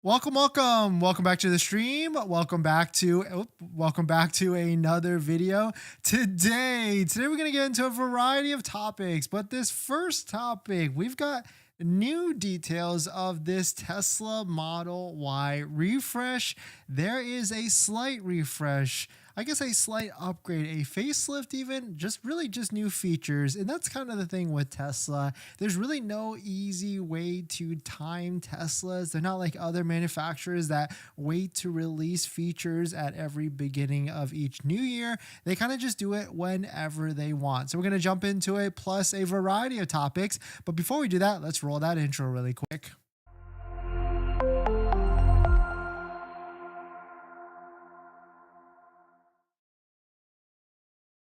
Welcome back to the stream. Welcome back to another video. Today we're gonna get into a variety of topics, but this first topic, we've got new details of this Tesla Model Y refresh. There is a slight refresh, I guess a slight upgrade, a facelift even, just new features. And that's kind of the thing with Tesla. There's really no easy way to time Teslas. They're not like other manufacturers that wait to release features at every beginning of each new year. They kind of just do it whenever they want. So we're going to jump into it, plus a variety of topics. But before we do that, let's roll that intro really quick.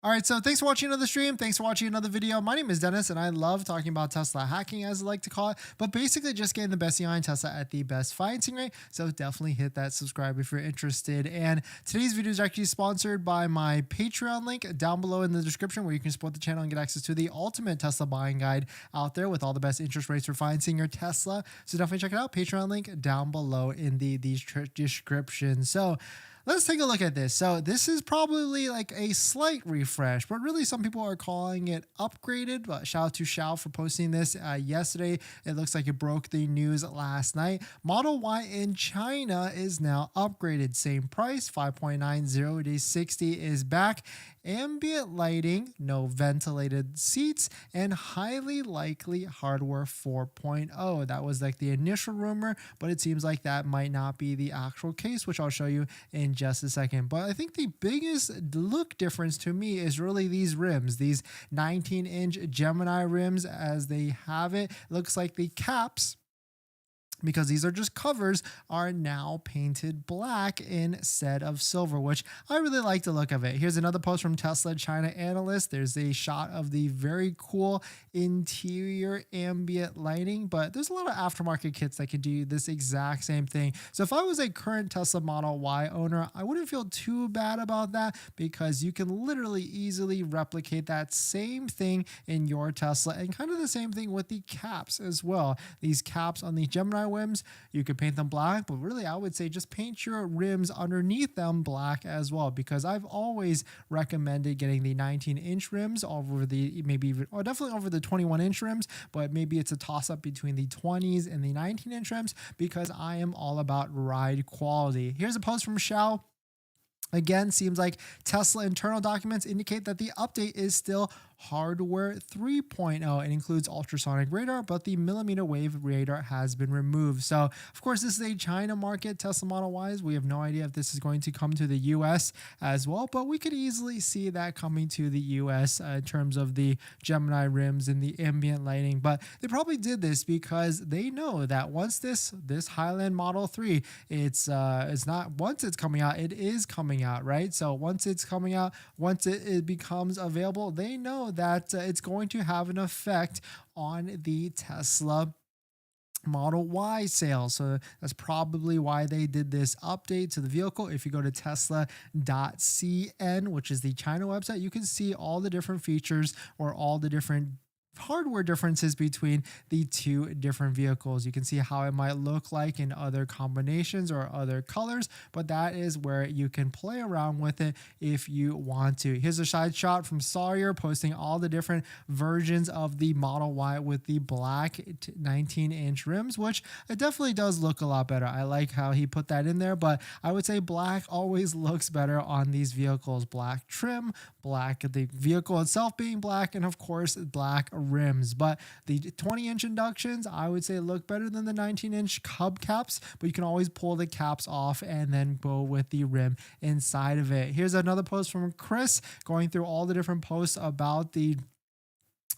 All right, so thanks for watching another stream. Thanks for watching another video. My name is Dennis, and I love talking about Tesla hacking, as I like to call it, but basically just getting the best behind Tesla at the best financing rate. So definitely hit that subscribe if you're interested. And today's video is actually sponsored by my Patreon link down below in the description, where you can support the channel and get access to the ultimate Tesla buying guide out there with all the best interest rates for financing your Tesla. So definitely check it out. Patreon link down below in the description. So let's take a look at this. So this is probably like a slight refresh, but really some people are calling it upgraded. But shout out to Xiao for posting this yesterday. It looks like it broke the news last night. Model Y in China is now upgraded. Same price, 5.90 to 60 is back. Ambient lighting, no ventilated seats, and highly likely hardware 4.0. That was like the initial rumor, but it seems like that might not be the actual case, which I'll show you in just a second. But I think the biggest look difference to me is really these rims, these 19-inch Gemini rims as they have it. Looks like the caps, because these are just covers, are now painted black instead of silver, which I really like the look of it. Here's another post from Tesla China analyst. There's a shot of the very cool interior ambient lighting, but there's a lot of aftermarket kits that can do this exact same thing. So if I was a current Tesla Model Y owner, I wouldn't feel too bad about that, because you can literally easily replicate that same thing in your Tesla, and kind of the same thing with the caps as well. These caps on the Gemini rims, you could paint them black, but really I would say just paint your rims underneath them black as well, because I've always recommended getting the 19-inch rims over the definitely over the 21-inch rims, but maybe it's a toss-up between the 20s and the 19-inch rims, because I am all about ride quality. Here's a post from Xiao. Again, seems like Tesla internal documents indicate that the update is still hardware 3.0. It includes ultrasonic radar, but the millimeter wave radar has been removed. So, of course, this is a China market Tesla Model Ys. We have no idea if this is going to come to the US as well, but we could easily see that coming to the US in terms of the Gemini rims and the ambient lighting. But they probably did this because they know that once this Highland Model 3, it's not once it's coming out, it is coming out, right? So once it's coming out, once it becomes available, they know that it's going to have an effect on the Tesla Model Y sales. So that's probably why they did this update to the vehicle. If you go to tesla.cn, which is the China website, you can see all the different features or all the different hardware differences between the two different vehicles. You can see how it might look like in other combinations or other colors, but that is where you can play around with it if you want to. Here's a side shot from Sawyer posting all the different versions of the Model Y with the black 19-inch rims, which it definitely does look a lot better. I like how he put that in there, but I would say black always looks better on these vehicles. Black trim, black, the vehicle itself being black, and of course black rims. But the 20-inch inductions, I would say, look better than the 19-inch hubcaps, but you can always pull the caps off and then go with the rim inside of it. Here's another post from Chris going through all the different posts about the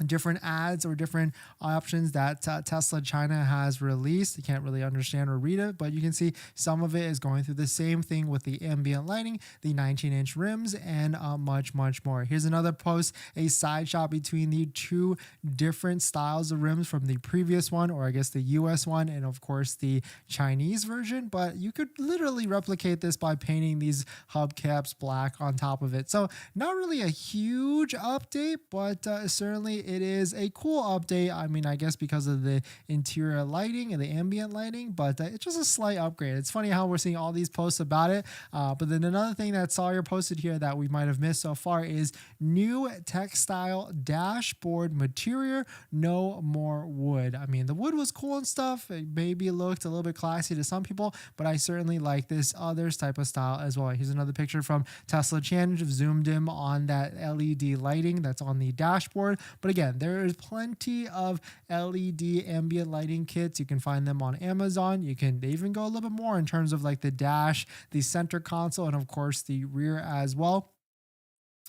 different ads or different options that Tesla China has released. You can't really understand or read it, but you can see some of it is going through the same thing with the ambient lighting, the 19-inch rims, and much more. Here's another post, a side shot between the two different styles of rims from the previous one, or I guess the US one, and of course the Chinese version. But you could literally replicate this by painting these hubcaps black on top of it. So not really a huge update, but certainly it is a cool update. I mean, I guess because of the interior lighting and the ambient lighting, but it's just a slight upgrade. It's funny how we're seeing all these posts about it. But then another thing that Sawyer posted here that we might have missed so far is new textile dashboard material, no more wood. I mean, the wood was cool and stuff. It maybe looked a little bit classy to some people, but I certainly like this other type of style as well. Here's another picture from Tesla Challenge, zoomed in on that LED lighting that's on the dashboard. But again, there is plenty of LED ambient lighting kits. You can find them on Amazon. They even go a little bit more in terms of like the dash, the center console, and of course the rear as well.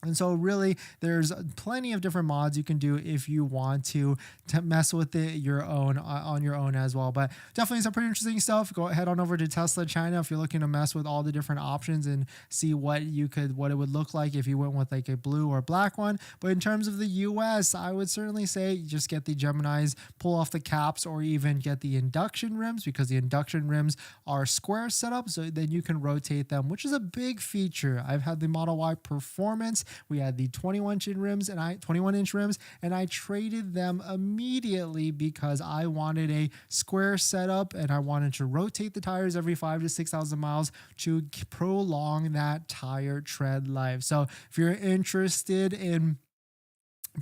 And so really there's plenty of different mods you can do if you want to mess with it your own on your own as well. But definitely some pretty interesting stuff. Go head on over to Tesla China if you're looking to mess with all the different options and see what it would look like if you went with like a blue or black one. But in terms of the US, I would certainly say just get the Geminis, pull off the caps, or even get the induction rims, because the induction rims are square setup, so then you can rotate them, which is a big feature. I've had the Model Y Performance. We had the 21-inch rims and I traded them immediately because I wanted a square setup and I wanted to rotate the tires every 5,000 to 6,000 miles to prolong that tire tread life. So if you're interested in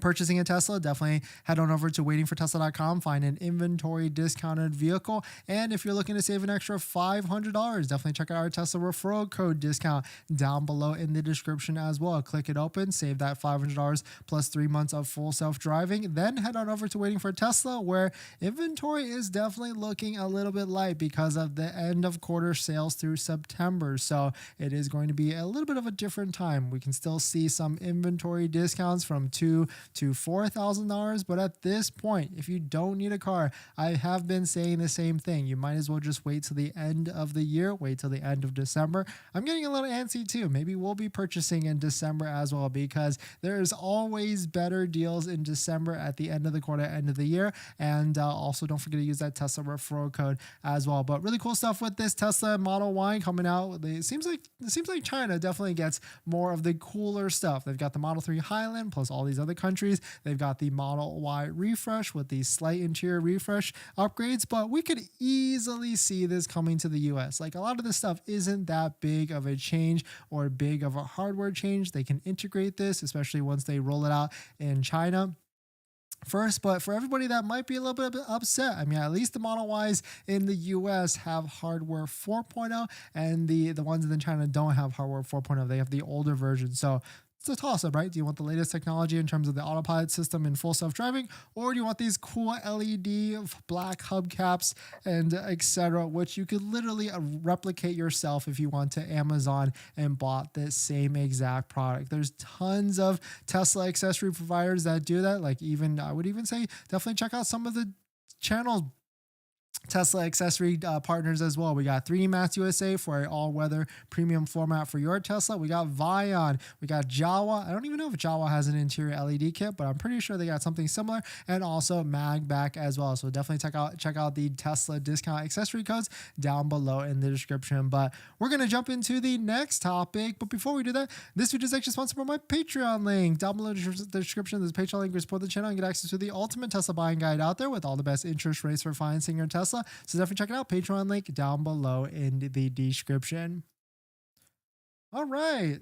purchasing a Tesla, definitely head on over to waitingfortesla.com, find an inventory discounted vehicle. And if you're looking to save an extra $500, definitely check out our Tesla referral code discount down below in the description as well. Click it open, save that $500 plus 3 months of full self-driving. Then head on over to Waiting for Tesla, where inventory is definitely looking a little bit light because of the end of quarter sales through September. So it is going to be a little bit of a different time. We can still see some inventory discounts from $2,000 to $4,000. But at this point, if you don't need a car, I have been saying the same thing. You might as well just wait till the end of the year, wait till the end of December. I'm getting a little antsy too. Maybe we'll be purchasing in December as well, because there's always better deals in December at the end of the quarter, end of the year. And also don't forget to use that Tesla referral code as well. But really cool stuff with this Tesla Model Y coming out. It seems like China definitely gets more of the cooler stuff. They've got the Model 3 Highland plus all these other countries. They've got the Model Y refresh with the slight interior refresh upgrades, but we could easily see this coming to the US. Like, a lot of this stuff isn't that big of a change or big of a hardware change. They can integrate this, especially once they roll it out in China first. But for everybody that might be a little bit upset, I mean, at least the Model Ys in the US have hardware 4.0, and the ones in China don't have hardware 4.0. They have the older version. So it's a toss-up, right? Do you want the latest technology in terms of the autopilot system and full self-driving, or do you want these cool LED black hubcaps and etc., which you could literally replicate yourself if you want to Amazon and bought this same exact product? There's tons of Tesla accessory providers that do that. Like, even I would even say definitely check out some of the channels Tesla accessory partners as well. We got 3D Max USA for an all-weather premium format for your Tesla. We got RIVIAN. We got Jawa. I don't even know if Jawa has an interior LED kit, but I'm pretty sure they got something similar. And also MAGBAK as well. So definitely check out the Tesla discount accessory codes down below in the description. But we're going to jump into the next topic. But before we do that, this video is actually sponsored by my Patreon link. Down below in the description, there's a Patreon link to support the channel and get access to the ultimate Tesla buying guide out there with all the best interest rates for financing your Tesla. So definitely check it out. Patreon link down below in the description. All right.